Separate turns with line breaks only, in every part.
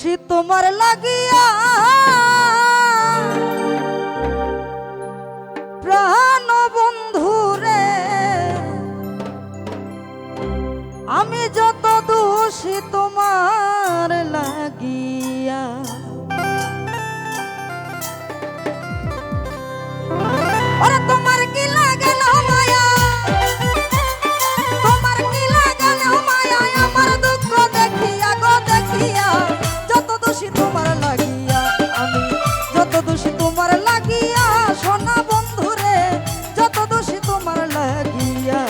সে তোমার লাগিয়া প্রাণ বন্ধু রে, আমি যত দোষী তোমার লাগিয়া। ওরে তোমার কি লাগে না মায়া, তোমার কি লাগে না মায়া, আমার দুঃখ দেখিয়া গো দেখিয়া, যত দোষী তোমার লাগিয়া, আমি যত দোষী তোমার লাগিয়া, সোনা বন্ধু রে, যত দোষী তোমার লাগিয়া।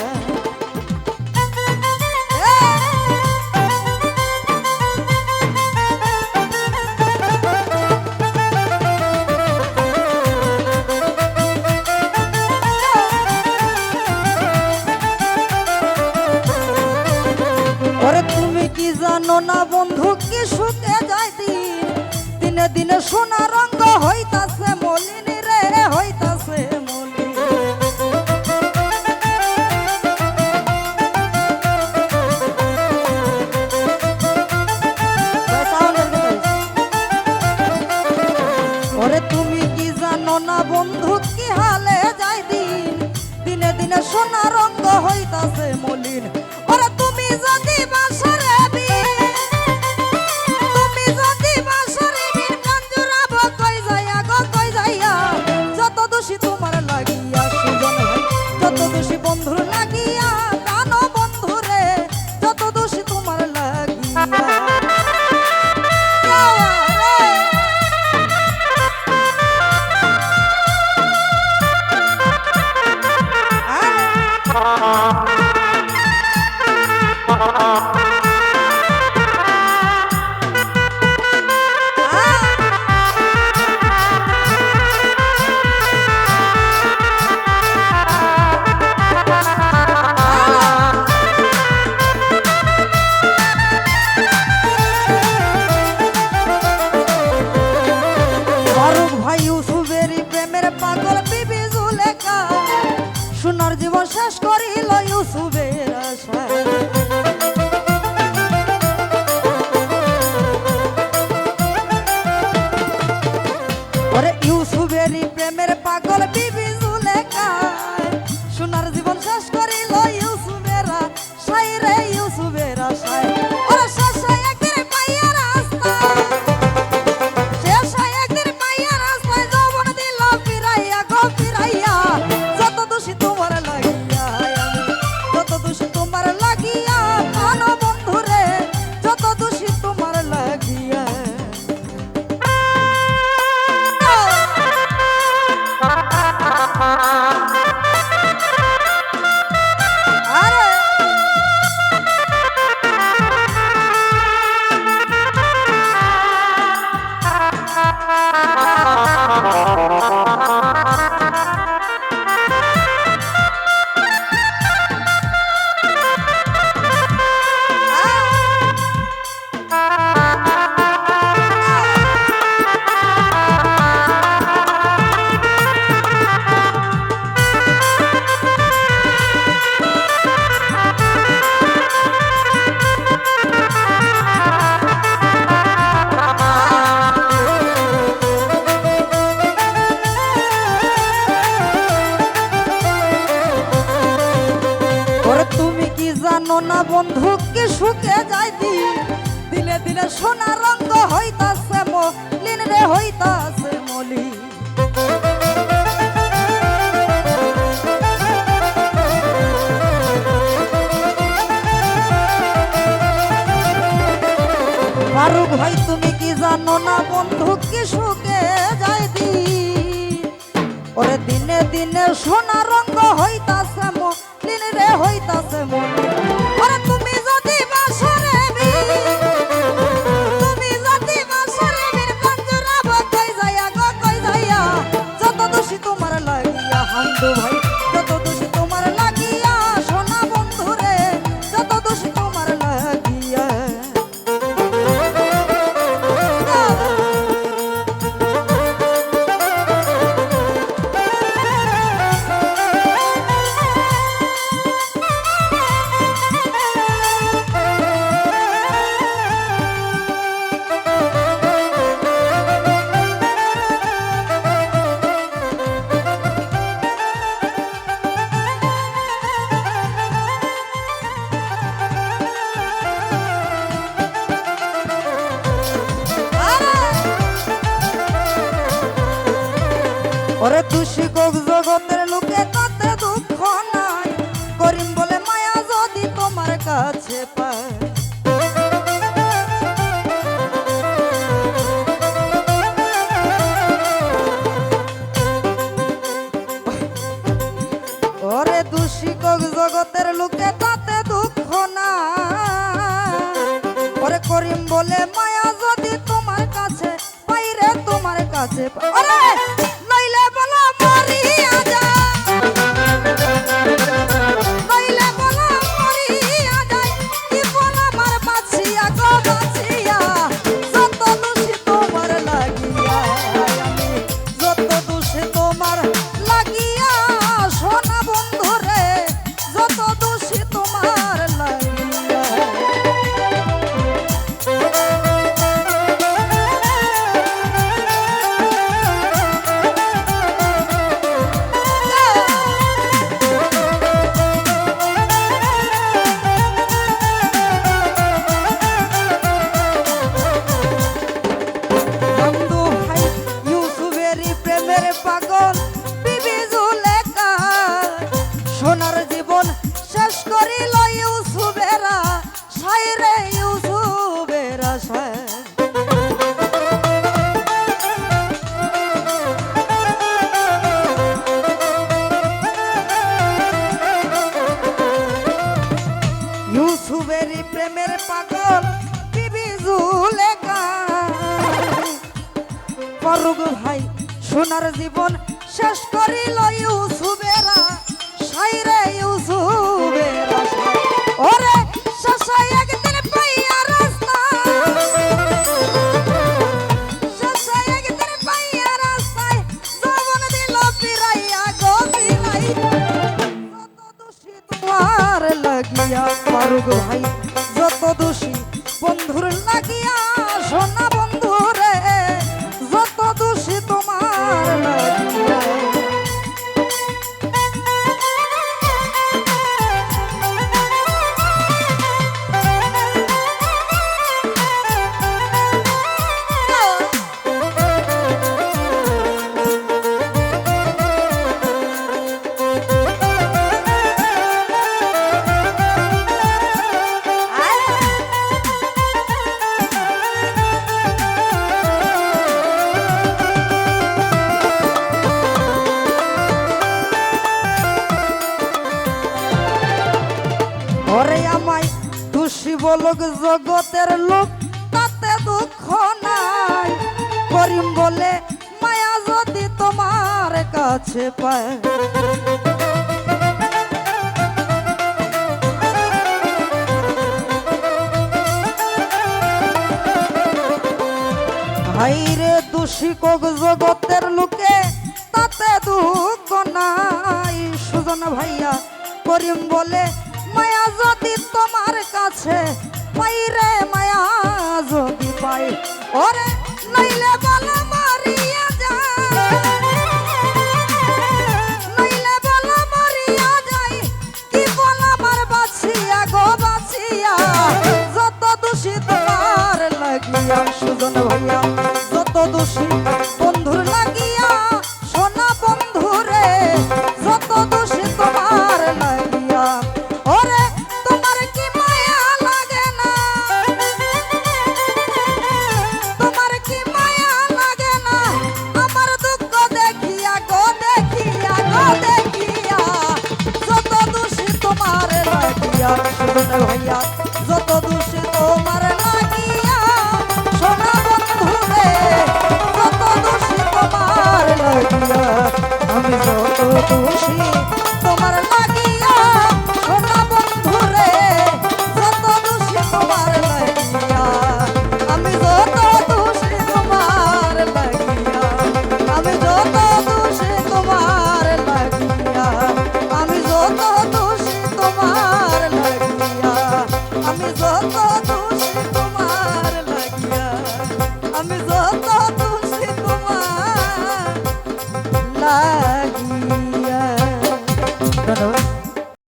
ওরে তুমি কি জানো না বন্ধু, কি সুখে যায় দিন, দিনে দিনে সোনা রঙ হইতাছে মলিন রে, হইতাছে মলিন। ওরে তুমি কি জানো না বন্ধু, কি হালে যায় দিন, দিনে দিনে সোনা রঙ হইতাছে মলিন। ওরে তুমি যদি বাসরে বিন, তুমি যদি বাসরে বিন, কান জুড়াব কই যাইয়া গো কই যাইয়া, যত দোষী তোমার লাগিয়া, সুজন ভাই যত দোষী বন্ধুর লাগিয়া, প্রাণ বন্ধু রে, যত দোষী তোমার লাগিয়া। সোনার জীবন শেষ করিল ইউসুফের আশা। ওরে ইউসুফেরই প্রেমের পাগল বিবি জুলেখা, সোনার জীবন শেষ করিল ইউসুফের আশায় রে, ইউসুফের আশায়। ওরে শেষে একদিন পাইয়া রাস্তা, শেষে একদিন পাইয়া রাস্তায় যৌবন দিল ফিরাইয়া গো ফিরাইয়া, যত দোষী তোমার লাগিয়া, যত দোষী তোমার লাগিয়া, প্রাণ বন্ধু রে, যত দোষী তোমার লাগিয়া। জানো না বন্ধু, কি সুখে যায় দিন, দিলে দিলে সোনা রঙ হইতাছে মলিন রে, হইতাছে মলিন। ফারুক ভাই তুমি কি জানো না বন্ধু, কি সুখে যায় দিন, ওরে দিনে দিনে সোনা রঙ হইতাছে মলিন রে, হইতাছে মলিন। ওরে তুমি যদি বাসরে বিন, তুমি যদি বাসরে বিন, কান জুড়াব কই যাইয়া গো কই যাইয়া, যত দোষী তোমার লাগিয়া, হামদু ভাই যত দোষী তোমার লাগিয়া, সোনা বন্ধু রে, যত দোষী তোমার লাগিয়া। ওরে দোষী কোক জগতের লোকে তাতে দুঃখ নাই, করিম বলে মায়া যদি তোমার কাছে পায়। ওরে দোষী কোক জগতের লোকে তাতে দুঃখ না, ওরে করিম বলে মায়া যদি তোমার কাছে পাই রে, তোমার কাছে ওরে নইলে বলো মরিয়া যা, নইলে বলো মরিয়া যাই, কি বল আমার বাঁচিয়া গো বাঁচিয়া, যত দোষী তোমার লাগিয়া, আমি যত দোষী তোমার লাগিয়া, সোনা বন্ধু রে যত দোষী তোমার লাগিয়া। বন্ধু ভাই ইউসুফেরই প্রেমের পাগল বিবি জুলেখা, সোনার জীবন শেষ করিল ইউসুফেরা, সাইরে ইউসুফেরা সাই। ইউসুফেরই প্রেমের পাগল বিবি জুলেখা, ফারুক ভাই সোনার জীবন শেষ করিল ইউসুফেরা, সাইরে ইউসুফেরা সাই। ওরে শেষে একদিন পাইয়া রাস্তা, শেষে একদিন পাইয়া রাস্তায় যৌবন দিল ফিরাইয়া গো ফিরাই, যত দোষী তোমার লাগিয়া, ফারুক ভাই যত দোষী বন্ধুর লাগিয়া, সোনা বন্ধু রে যত দোষী তোমার লাগিয়া। ওরে আমায় দোষী বলুক জগতের লোক তাতে দুঃখ নাই, করিম বলে মায়া যদি তোমার কাছে পায়। হাইরে দোষী কোক জগতের লোকে তাতে দুঃখ নাই, সুজন ভাইয়া করিম বলে মায়া যদি তোমার কাছে পাই রে, মায়া যদি পাই, ওরে নইলে বলো মরিয়া যাই, নইলে বলো মরিয়া যাই, কি বল আমার বাঁচিয়া গো বাঁচিয়া, যত দোষী তোমার লাগিয়া, সুজন ভাইয়া যত দোষী বন্ধুর লাগিয়া, সোনা বন্ধু রে যত দোষী তোমার লাগিয়া। ওরে তোমার কি মায়া লাগে না, তোমার কি মায়া লাগে না, আমার দুঃখ দেখিয়া গো দেখিয়া গো দেখিয়া, যত দোষী তোমার লাগিয়া, সোনা ভাইয়া যত দোষী তোমার লাগিয়া, সোনা বন্ধু রে যত দোষী তোমার লাগিয়া, আমি যত দোষী তোমার লাগিয়া, সোনা বন্ধু রে যত দোষী তোমার লাগিয়া, আমি যত দোষী তোমার লাগিয়া, আমি যত দোষী তোমার লাগিয়া, আমি যত দোষী তোমার লাগিয়া, আমি যত দোষী তোমার লাগিয়া, আমি যত দোষী তোমার লাগিয়া।